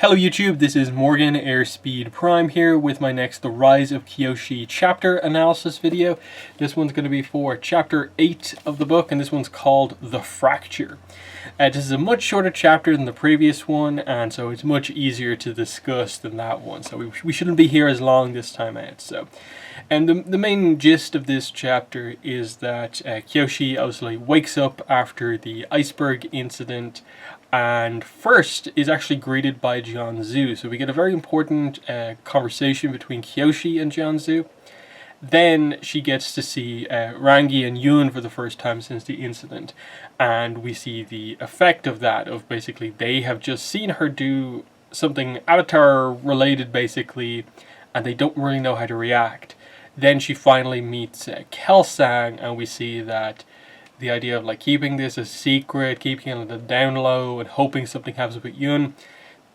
Hello YouTube, this is Morgan Airspeed Prime here with my next The Rise of Kyoshi chapter analysis video. This one's going to be for chapter 8 of the book, and this one's called The Fracture. This is a much shorter chapter than the previous one, and so it's much easier to discuss than that one, so we shouldn't be here as long this time out. And the main gist of this chapter is that Kyoshi obviously wakes up after the iceberg incident, and first is actually greeted by Jianzhu. So we get a very important conversation between Kyoshi and Jianzhu. Then she gets to see Rangi and Yun for the first time since the incident, and we see the effect of that, of basically they have just seen her do something Avatar related basically, and they don't really know how to react. Then she finally meets Kelsang, and we see that the idea of like keeping this a secret, keeping it on the down low, and hoping something happens with Yun,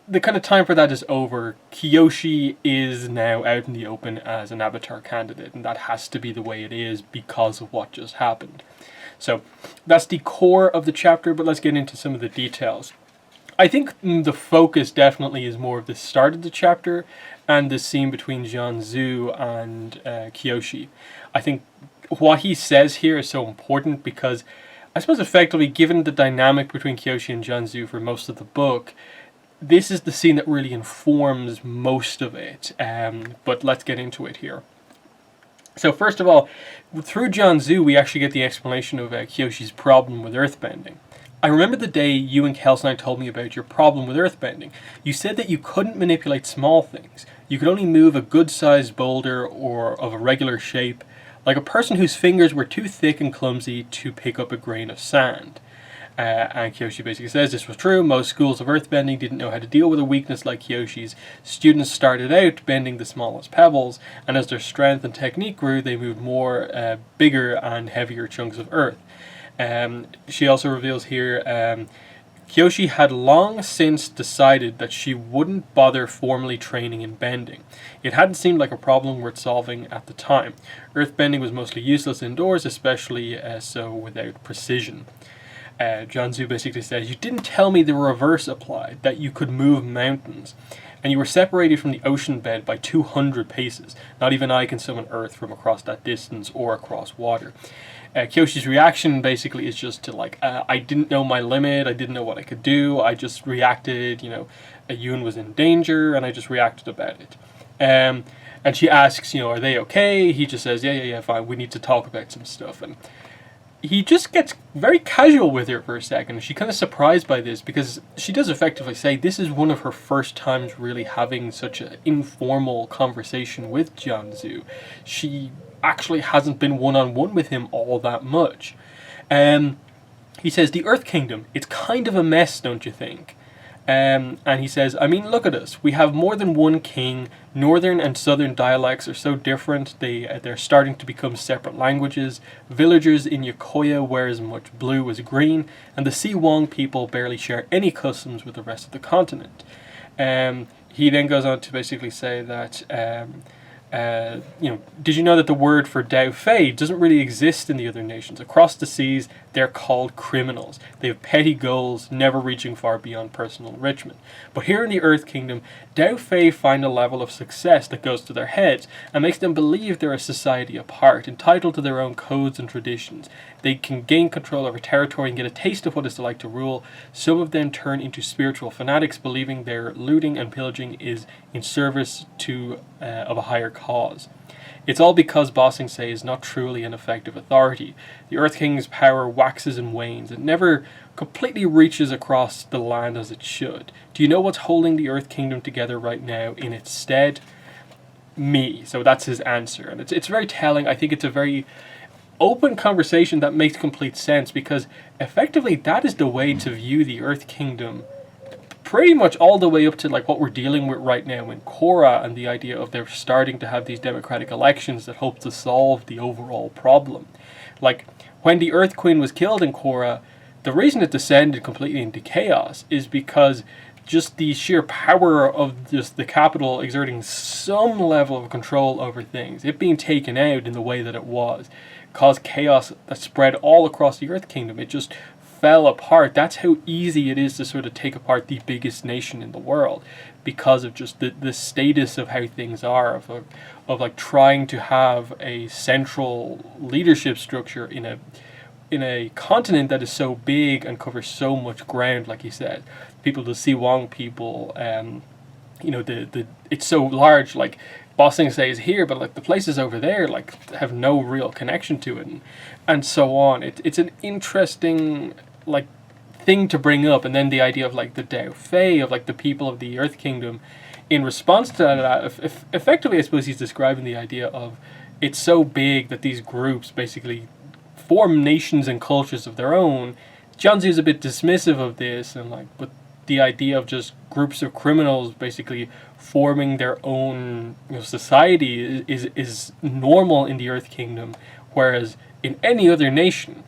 the kind of time for that is over. Kyoshi is now out in the open as an Avatar candidate, and that has to be the way it is because of what just happened. So that's the core of the chapter, but let's get into some of the details. I think the focus definitely is more of the start of the chapter and the scene between Jianzhu and Kyoshi. I think what he says here is so important because I suppose effectively, given the dynamic between Kyoshi and Jianzhu for most of the book, this is the scene that really informs most of it. But let's get into it here. So first of all, through Jianzhu, we actually get the explanation of Kyoshi's problem with earthbending. I remember the day you and Kelsang told me about your problem with earthbending. You said that you couldn't manipulate small things. You could only move a good-sized boulder or of a regular shape, like a person whose fingers were too thick and clumsy to pick up a grain of sand. And Kyoshi basically says this was true. Most schools of earthbending didn't know how to deal with a weakness like Kyoshi's. Students started out bending the smallest pebbles, and as their strength and technique grew, they moved more bigger and heavier chunks of earth. She also reveals here, Kyoshi had long since decided that she wouldn't bother formally training in bending. It hadn't seemed like a problem worth solving at the time. Earthbending was mostly useless indoors, especially so without precision. Jianzhu basically says, you didn't tell me the reverse applied, that you could move mountains, and you were separated from the ocean bed by 200 paces. Not even I can summon earth from across that distance or across water. Kyoshi's reaction basically is just to like, I didn't know my limit, I didn't know what I could do, I just reacted, Yun was in danger, and I just reacted about it. And she asks, are they okay? He just says, yeah, fine, we need to talk about some stuff. And he just gets very casual with her for a second. She's kind of surprised by this because she does effectively say this is one of her first times really having such an informal conversation with Jianzhu. She actually hasn't been one-on-one with him all that much. He says, the Earth Kingdom, it's kind of a mess, don't you think? And he says, I mean, look at us. We have more than one king. Northern and southern dialects are so different. They're starting to become separate languages. Villagers in Yokoya wear as much blue as green. And the Siwang people barely share any customs with the rest of the continent. He then goes on to basically say that, did you know that the word for Dao Fei doesn't really exist in the other nations? Across the seas, they're called criminals. They have petty goals, never reaching far beyond personal enrichment. But here in the Earth Kingdom, Dao Fei find a level of success that goes to their heads and makes them believe they're a society apart, entitled to their own codes and traditions. They can gain control over territory and get a taste of what it's like to rule. Some of them turn into spiritual fanatics, believing their looting and pillaging is in service of a higher cause. It's all because Ba Sing Se is not truly an effective authority. The Earth King's power waxes and wanes. It never completely reaches across the land as it should. Do you know what's holding the Earth Kingdom together right now in its stead? Me. So that's his answer. And it's very telling. I think it's a very open conversation that makes complete sense because effectively that is the way to view the Earth Kingdom pretty much all the way up to like what we're dealing with right now in Korra, and the idea of they're starting to have these democratic elections that hope to solve the overall problem. Like when the Earth Queen was killed in Korra, the reason it descended completely into chaos is because just the sheer power of just the capital exerting some level of control over things, it being taken out in the way that it was, caused chaos that spread all across the Earth Kingdom. It just fell apart, that's how easy it is to sort of take apart the biggest nation in the world, because of just the status of how things are, of like trying to have a central leadership structure in a continent that is so big and covers so much ground. Like he said, people, the Siwang people, the it's so large. Like Bossing stays here, but like the places over there like have no real connection to it, and so on. It's an interesting like thing to bring up. And then the idea of like the Dao Fei, of like the people of the Earth Kingdom, in response to that, effectively I suppose he's describing the idea of it's so big that these groups basically form nations and cultures of their own. Jianzu's a bit dismissive of this, and like, but the idea of just groups of criminals basically forming their own society is normal in the Earth Kingdom, whereas in any other nation,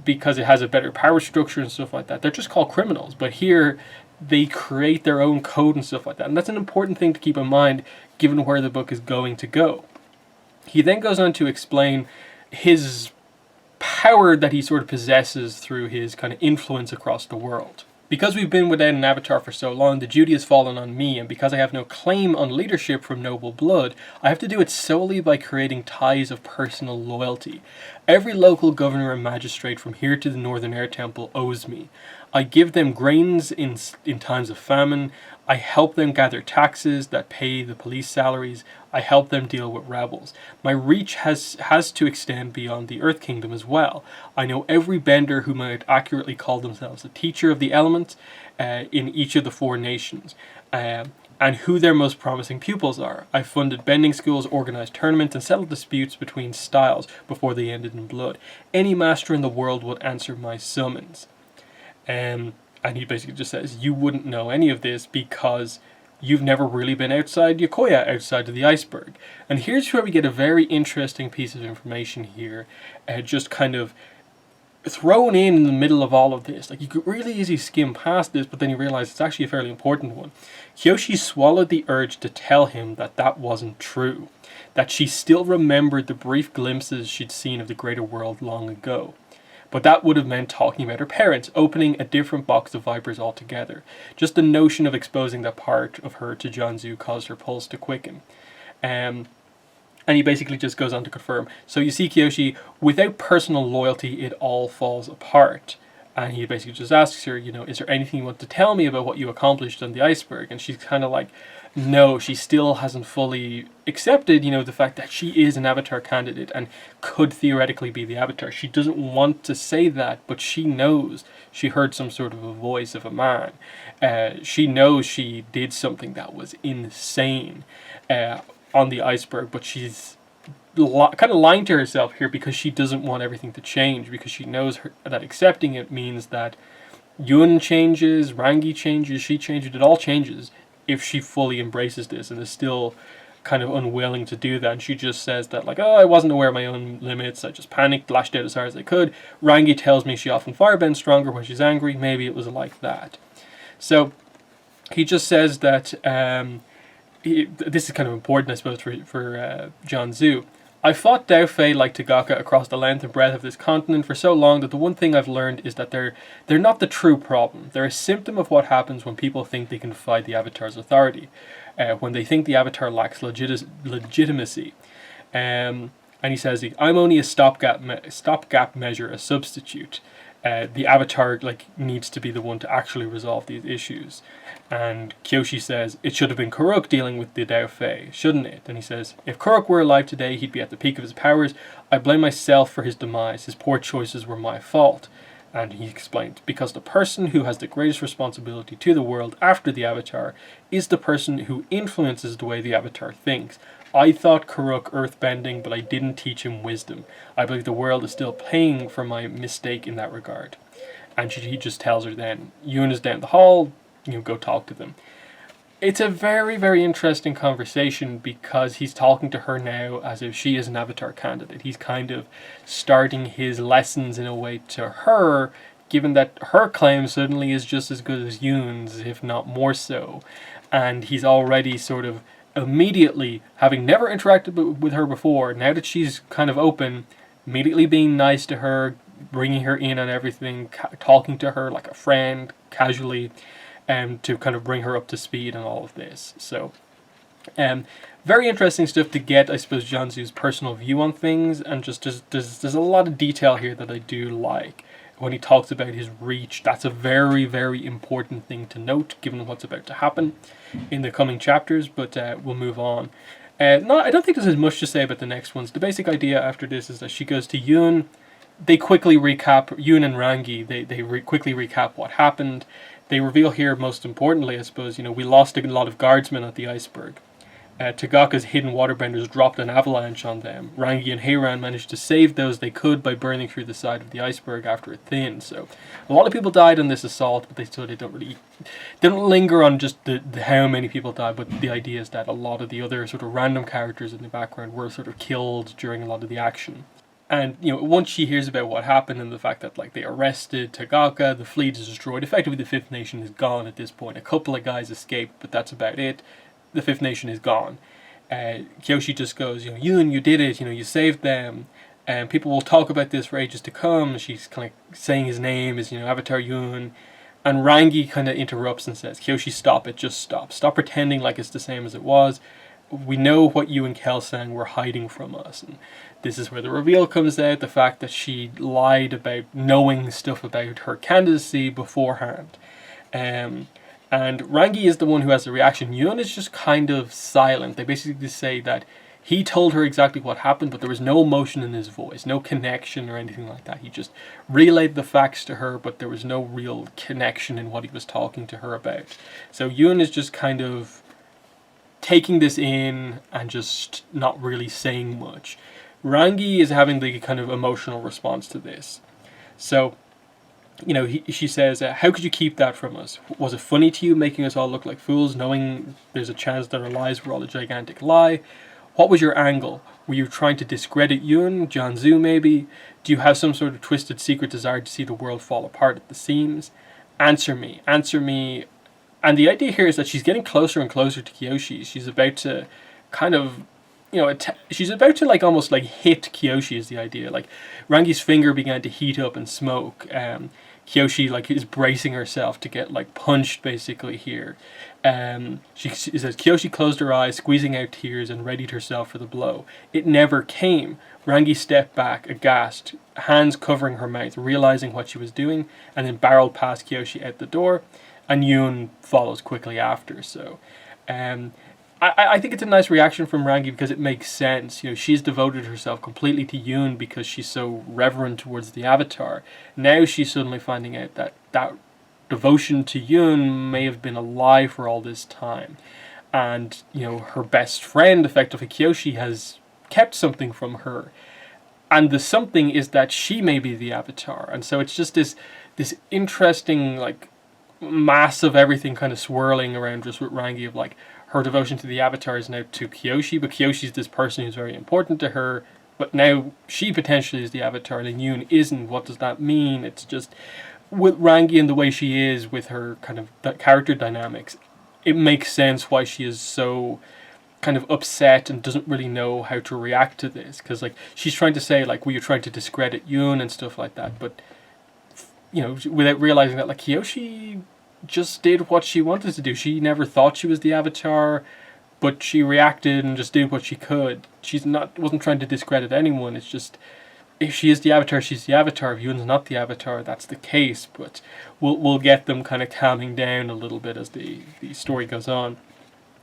because it has a better power structure and stuff like that, they're just called criminals. But here, they create their own code and stuff like that, and that's an important thing to keep in mind, given where the book is going to go. He then goes on to explain his power that he sort of possesses through his kind of influence across the world. Because we've been without an avatar for so long, the duty has fallen on me, and because I have no claim on leadership from noble blood, I have to do it solely by creating ties of personal loyalty. Every local governor and magistrate from here to the Northern Air Temple owes me. I give them grains in times of famine. I help them gather taxes that pay the police salaries. I help them deal with rebels. My reach has to extend beyond the Earth Kingdom as well. I know every bender who might accurately call themselves a teacher of the elements in each of the 4 nations, and who their most promising pupils are. I funded bending schools, organized tournaments, and settled disputes between styles before they ended in blood. Any master in the world would answer my summons. And he basically just says, you wouldn't know any of this because you've never really been outside Yokoya, outside of the iceberg. And here's where we get a very interesting piece of information here, just kind of thrown in the middle of all of this. Like, you could really easily skim past this, but then you realize it's actually a fairly important one. Kyoshi swallowed the urge to tell him that that wasn't true, that she still remembered the brief glimpses she'd seen of the greater world long ago. But that would have meant talking about her parents, opening a different box of vipers altogether. Just the notion of exposing that part of her to Jianzu caused her pulse to quicken. And he basically just goes on to confirm. So you see, Kyoshi, without personal loyalty, it all falls apart. And he basically just asks her, is there anything you want to tell me about what you accomplished on the iceberg? And she's kind of like, no, she still hasn't fully accepted, the fact that she is an Avatar candidate and could theoretically be the Avatar. She doesn't want to say that, but she knows she heard some sort of a voice of a man. She knows she did something that was insane on the iceberg, but she's kind of lying to herself here because she doesn't want everything to change, because she knows that accepting it means that Yun changes, Rangi changes, she changes, it all changes if she fully embraces this and is still kind of unwilling to do that. And she just says that, like, oh, I wasn't aware of my own limits, I just panicked, lashed out as hard as I could. Rangi tells me she often firebends stronger when she's angry, maybe it was like that. So he just says that, this is kind of important, I suppose, for Jianzu. I fought Dao Fei like Tagaka across the length and breadth of this continent for so long that the one thing I've learned is that they're not the true problem. They're a symptom of what happens when people think they can defy the Avatar's authority, when they think the Avatar lacks legitimacy. And he says, I'm only a stopgap measure, a substitute. The Avatar needs to be the one to actually resolve these issues. And Kyoshi says, it should have been Kuruk dealing with the Dao Fei, shouldn't it? And he says, if Kuruk were alive today, he'd be at the peak of his powers. I blame myself for his demise. His poor choices were my fault. And he explained, because the person who has the greatest responsibility to the world after the Avatar is the person who influences the way the Avatar thinks. I thought Kuruk earthbending, but I didn't teach him wisdom. I believe the world is still paying for my mistake in that regard. And he just tells her then, Yun is down the hall, go talk to them. It's a very, very interesting conversation because he's talking to her now as if she is an Avatar candidate. He's kind of starting his lessons in a way to her, given that her claim suddenly is just as good as Yun's, if not more so. And he's already sort of immediately, having never interacted with her before, now that she's kind of open, immediately being nice to her, bringing her in on everything, talking to her like a friend, casually, to kind of bring her up to speed on all of this. So, very interesting stuff to get, I suppose, Jianzu's personal view on things, and just there's a lot of detail here that I do like. When he talks about his reach, that's a very, very important thing to note, given what's about to happen in the coming chapters, but we'll move on. No, I don't think there's as much to say about the next ones. The basic idea after this is that she goes to Yoon. They quickly recap, Yoon and Rangi, they quickly recap what happened. They reveal here, most importantly, I suppose, we lost a lot of guardsmen at the iceberg. Tagaka's hidden waterbenders dropped an avalanche on them. Rangi and Heiran managed to save those they could by burning through the side of the iceberg after it thinned. So a lot of people died in this assault, but they didn't linger on just the how many people died, but the idea is that a lot of the other sort of random characters in the background were sort of killed during a lot of the action. And, once she hears about what happened and the fact that, they arrested Tagaka, the fleet is destroyed. Effectively, the Fifth Nation is gone at this point. A couple of guys escaped, but that's about it. The Fifth Nation is gone. Kyoshi just goes, Yoon, you did it, you saved them, and people will talk about this for ages to come. She's kind of saying his name is, Avatar Yoon, and Rangi kind of interrupts and says, Kyoshi, stop it, just stop. Stop pretending like it's the same as it was. We know what you and Kelsang were hiding from us, and this is where the reveal comes out, the fact that she lied about knowing stuff about her candidacy beforehand. And Rangi is the one who has the reaction. Yoon is just kind of silent. They basically say that he told her exactly what happened, but there was no emotion in his voice, no connection or anything like that. He just relayed the facts to her, but there was no real connection in what he was talking to her about. So Yoon is just kind of taking this in and just not really saying much. Rangi is having the kind of emotional response to this. So, she says, how could you keep that from us? Was it funny to you, making us all look like fools, knowing there's a chance that our lies were all a gigantic lie? What was your angle? Were you trying to discredit Yoon, Jianzu maybe? Do you have some sort of twisted secret desire to see the world fall apart at the seams? Answer me. And the idea here is that she's getting closer and closer to Kyoshi. She's about to kind of, she's about to almost hit Kyoshi is the idea. Rangi's finger began to heat up and smoke. Kyoshi is bracing herself to get punched basically here. She says Kyoshi closed her eyes, squeezing out tears, and readied herself for the blow. It never came. Rangi stepped back, aghast, hands covering her mouth, realizing what she was doing, and then barreled past Kyoshi out the door, and Yoon follows quickly after. So, I think it's a nice reaction from Rangi because it makes sense. She's devoted herself completely to Yoon because she's so reverent towards the Avatar. Now she's suddenly finding out that that devotion to Yoon may have been a lie for all this time. And, her best friend, effectively Kyoshi, has kept something from her. And the something is that she may be the Avatar. And so it's just this interesting, mass of everything kind of swirling around just with Rangi of her devotion to the Avatar is now to Kyoshi, but Kyoshi's this person who's very important to her, but now she potentially is the Avatar and Yoon isn't. What does that mean? It's just, with Rangi and the way she is, with her kind of that character dynamics, it makes sense why she is so kind of upset and doesn't really know how to react to this, because she's trying to say well, you're trying to discredit Yoon and stuff like that, but without realizing that Kyoshi just did what she wanted to do. She never thought she was the Avatar, but she reacted and just did what she could. Wasn't trying to discredit anyone. It's just, if she is the Avatar, she's the Avatar. If Yoon's not the Avatar, that's the case. But we'll get them kind of calming down a little bit as the story goes on.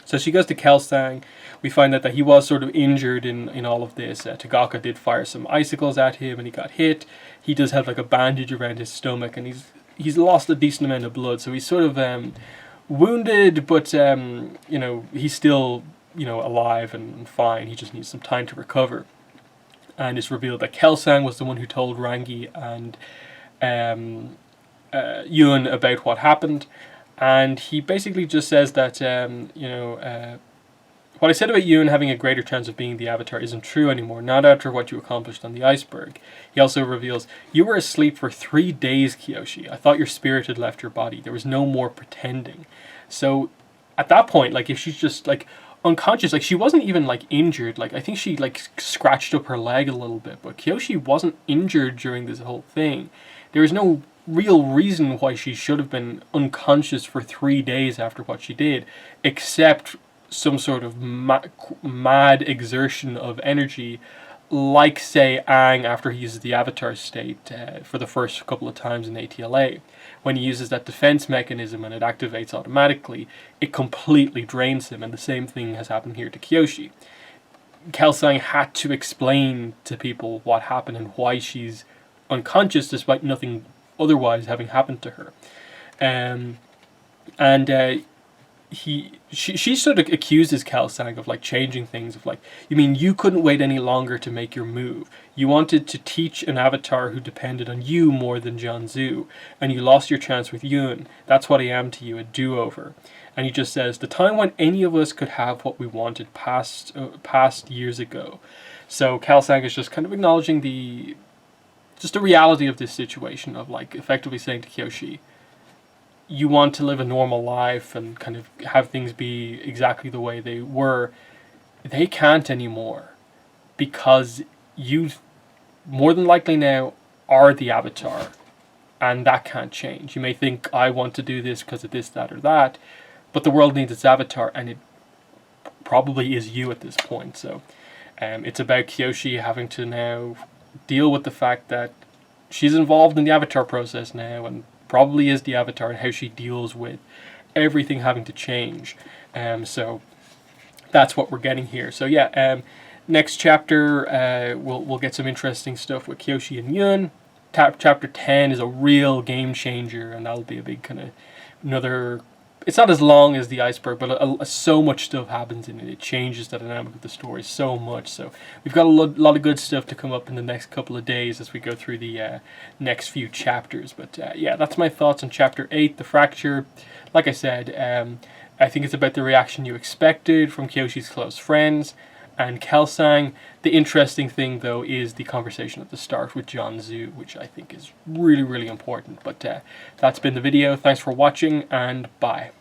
So she goes to Kelsang. We find out that he was sort of injured in all of this. Tagaka did fire some icicles at him and he got hit. He does have a bandage around his stomach, and he's lost a decent amount of blood, so he's sort of wounded, but he's still alive and fine. He just needs some time to recover. And it's revealed that Kelsang was the one who told Rangi and Yoon about what happened, and he basically just says that what I said about Yoon having a greater chance of being the Avatar isn't true anymore, not after what you accomplished on the iceberg. He also reveals, you were asleep for 3 days, Kyoshi. I thought your spirit had left your body. There was no more pretending. So, at that point, if she's just unconscious. Like, she wasn't even like injured. Like, I think she like scratched up her leg a little bit, but Kyoshi wasn't injured during this whole thing. There was no real reason why she should have been unconscious for 3 days after what she did, except some sort of mad exertion of energy, like, say, Aang after he uses the Avatar state for the first couple of times in ATLA. When he uses that defense mechanism and it activates automatically, it completely drains him, and the same thing has happened here to Kyoshi. Kelsang had to explain to people what happened and why she's unconscious despite nothing otherwise having happened to her. She sort of accuses Kelsang of like changing things, of like, you mean you couldn't wait any longer to make your move? You wanted to teach an avatar who depended on you more than Jianzhu, and you lost your chance with Yun. That's what I am to you, a do-over. And he just says, the time when any of us could have what we wanted passed years ago. So Kelsang is just kind of acknowledging the reality of this situation, of like effectively saying to Kyoshi, you want to live a normal life and kind of have things be exactly the way they were. They can't anymore, because you more than likely now are the avatar, and that can't change. You may think, I want to do this because of this, that, or that, but the world needs its avatar, and it probably is you at this point. So it's about Kyoshi having to now deal with the fact that she's involved in the avatar process now, and probably is the avatar, and how she deals with everything having to change. So that's what we're getting here. So yeah, next chapter we'll get some interesting stuff with Kyoshi and Yun. Chapter 10 is a real game changer, and that'll be a big kind of another. It's not as long as the iceberg, but so much stuff happens in it. It changes the dynamic of the story so much. So we've got a lot of good stuff to come up in the next couple of days as we go through the next few chapters. But yeah, that's my thoughts on Chapter 8, The Fracture. Like I said, I think it's about the reaction you expected from Kyoshi's close friends and Kelsang. The interesting thing, though, is the conversation at the start with Jianzhu, which I think is really, really important. But that's been the video. Thanks for watching, and bye.